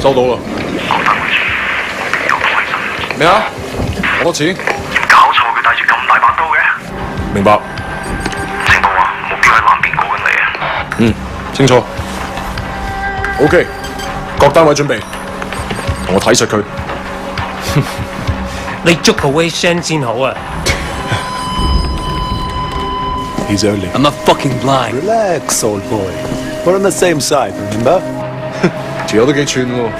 收到啦。咩啊？好多錢？搞錯，佢帶住咁大把刀嘅。明白。情報話目標喺南邊過緊嚟啊。嗯，清楚。OK， 各單位準備，同我睇實佢。你捉個 Wei Shen 先好啊。He's only. I'm not fucking blind. Relax, old boy. We're on the same side, remember? 條友都幾串喎。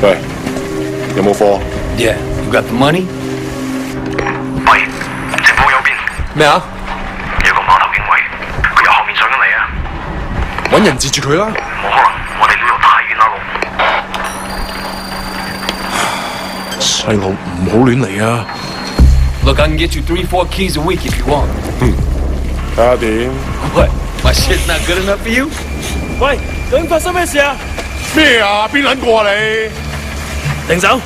喂，有冇貨 Yeah, you got the money? 喂，情報右邊咩啊？有個碼頭警衛，佢由後面上緊嚟啊！揾人截住佢啦！冇可能，我哋呢度太遠啦路。細路唔好亂嚟啊！ Look, I can get you 3-4 keys a week if you want. 睇下點？ What? My shit's not good enough for you? 喂，究竟發生咩事啊？咩啊？邊撚過啊你？停手！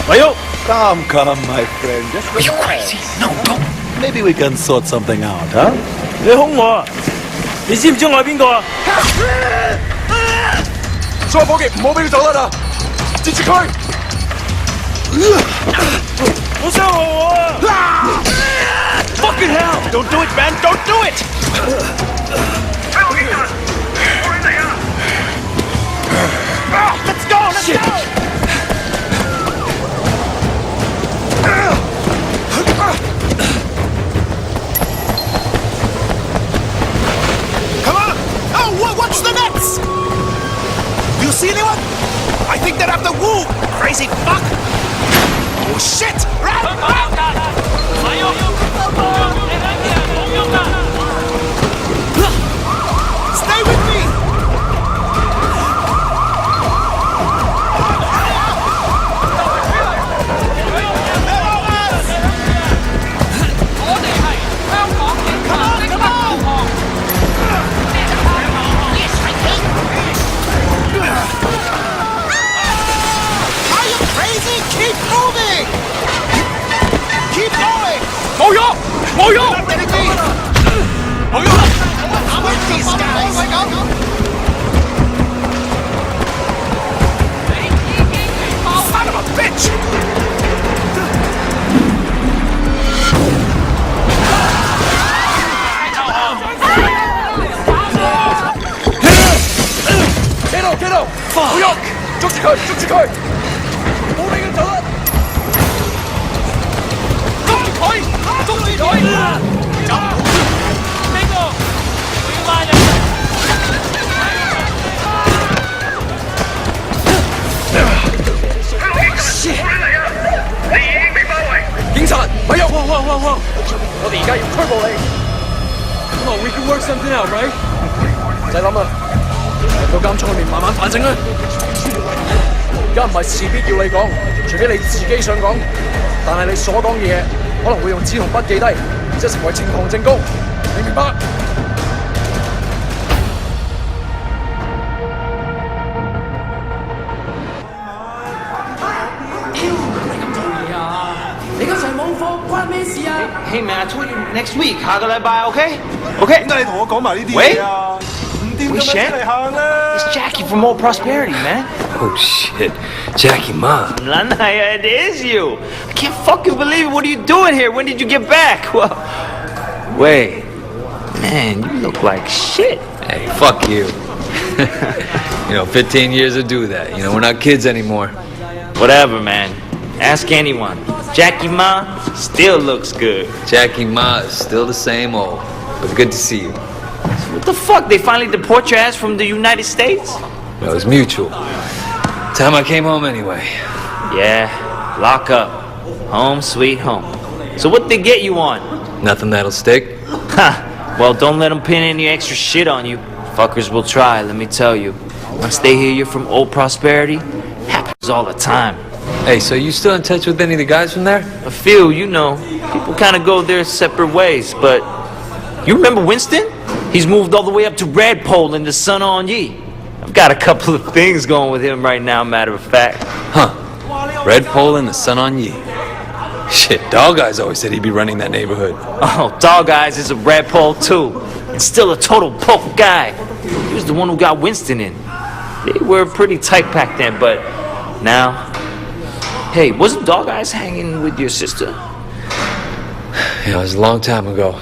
咪喐！ Come, my friend. Just Are you crazy? No, don't. maybe we can sort something out, huh? 你兇我啊！你知唔知我係邊個啊？所有伙計唔好俾佢走得啦！截住佢！好傷害我啊 ！Fucking hell! Don't do it, man! Don't do it! 喺我警察，我亂嚟啊 Let's go! Let's go! Come on! Oh, what's the next? You see anyone? I think they're after Wu! Crazy fuck! Oh shit! Run! Stay with me! Are you crazy? Keep moving! Keep going! 冇喐！冇喐！ Not letting me! 冇喐！ I'm with these guys! Son of a bitch! Get out！ 冇喐！捉住佢！捉住佢！唔好俾佢走啦！捉住佢！捉住佢！走！邊個？我要拉人！你已經被包圍。警察，咪喐！我哋而家要拘捕你。Come on, we can work something out, right？ 唔使諗啦，入到監倉裏面慢慢反省啦。而家唔係事必要你講，除非你自己想講。但係你所講嘅嘢可能會用紙同筆記低，然之後成為呈堂證供。你明白？Hey man, I told you next week. 下個禮拜 OK? OK? 點解你同我講埋呢啲嘢啊？唔掂咁樣出嚟行啦！ It's Jackie from Old Prosperity, man. Oh shit. Jackie Ma. Lanaya, it is you. I can't fucking believe it. What are you doing here? When did you get back? Well, wait. Man, you look like shit. Hey, fuck you. 15 years to do that. We're not kids anymore. Whatever, man. Ask anyone. Jackie Ma still looks good. Jackie Ma is still the same old. But good to see you. What the fuck? They finally deport your ass from the United States? It was mutual. Time I came home anyway. Yeah, lock up. Home sweet home. So what they get you on? Nothing that'll stick. Ha! Well, don't let them pin any extra shit on you. Fuckers will try, let me tell you. Once they hear you're from Old Prosperity, happens all the time. Hey, so you still in touch with any of the guys from there? A few, people kind of go their separate ways, but you remember Winston? He's moved all the way up to Redpole in the Sun On Yi. I've got a couple of things going with him right now, matter of fact. Huh. Redpole and the Sun On Yi. Shit, Dog Eyes always said he'd be running that neighborhood. Oh, Dog Eyes is a Redpole too. And still a total poke guy. He was the one who got Winston in. They were pretty tight back then, but now... Hey, wasn't Dog Eyes hanging with your sister? Yeah, it was a long time ago.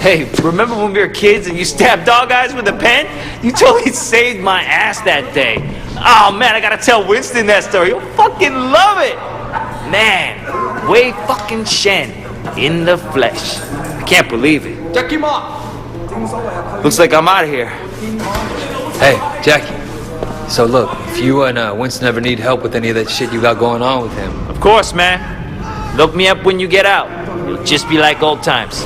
Hey, remember when we were kids and you stabbed Dog Eyes with a pen? You totally saved my ass that day. Oh man, I gotta tell Winston that story. You'll fucking love it. Man, Wei fucking Shen in the flesh. I can't believe it. Jackie Ma! Looks like I'm out of here. Hey, Jackie. So look, if you and Winston ever need help with any of that shit you got going on with him... Of course, man. Look me up when you get out. It'll just be like old times.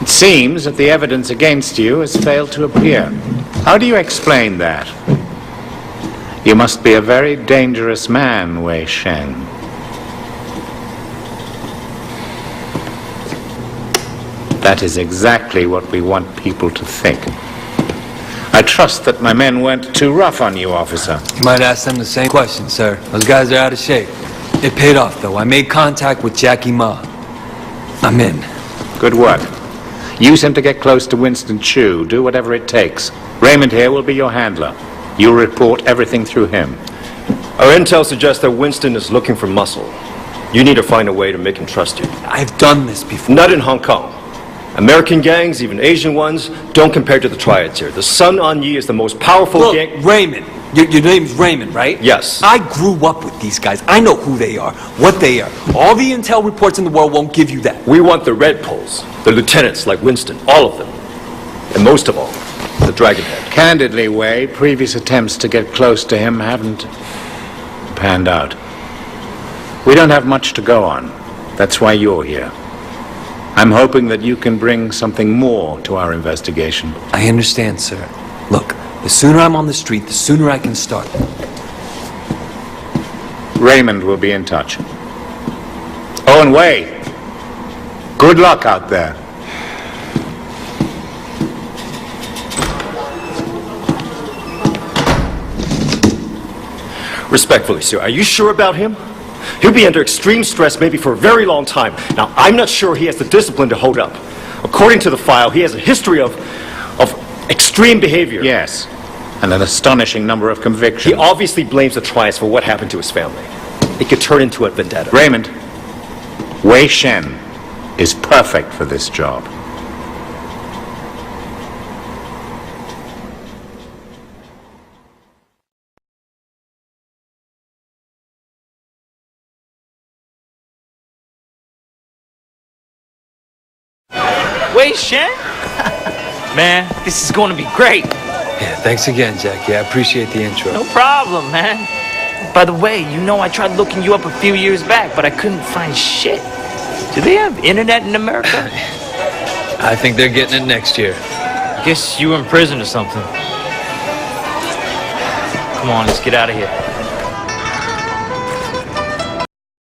It seems that the evidence against you has failed to appear. How do you explain that? You must be a very dangerous man, Wei Shen. That is exactly what we want people to think. I trust that my men weren't too rough on you, officer. You might ask them the same question, sir. Those guys are out of shape. It paid off, though. I made contact with Jackie Ma. I'm in. Good work. Use him to get close to Winston Chu. Do whatever it takes. Raymond here will be your handler. You'll report everything through him. Our intel suggests that Winston is looking for muscle. You need to find a way to make him trust you. I've done this before. Not in Hong Kong. American gangs, even Asian ones, don't compare to the triads here. The Sun On Yi is the most powerful gang... Look, Raymond. Your name's Raymond, right? Yes. I grew up with these guys. I know who they are, what they are. All the intel reports in the world won't give you that. We want the Red Poles, the lieutenants like Winston, all of them. And most of all, the Dragonhead. Candidly, Wei, previous attempts to get close to him haven't panned out. We don't have much to go on. That's why you're here. I'm hoping that you can bring something more to our investigation. I understand, sir. Look, the sooner I'm on the street, the sooner I can start. Raymond will be in touch. Oh, and Wei, good luck out there. Respectfully, sir, are you sure about him? He'll be under extreme stress maybe for a very long time. Now, I'm not sure he has the discipline to hold up. According to the file, he has a history of extreme behavior. Yes, and an astonishing number of convictions. He obviously blames the triads for what happened to his family. It could turn into a vendetta. Raymond, Wei Shen is perfect for this job. Wei Shen? Man, this is going to be great. Yeah, thanks again, Jackie. I appreciate the intro. No problem, man. By the way, you know I tried looking you up a few years back, but I couldn't find shit. Do they have internet in America? I think they're getting it next year. Guess you were in prison or something. Come on, let's get out of here.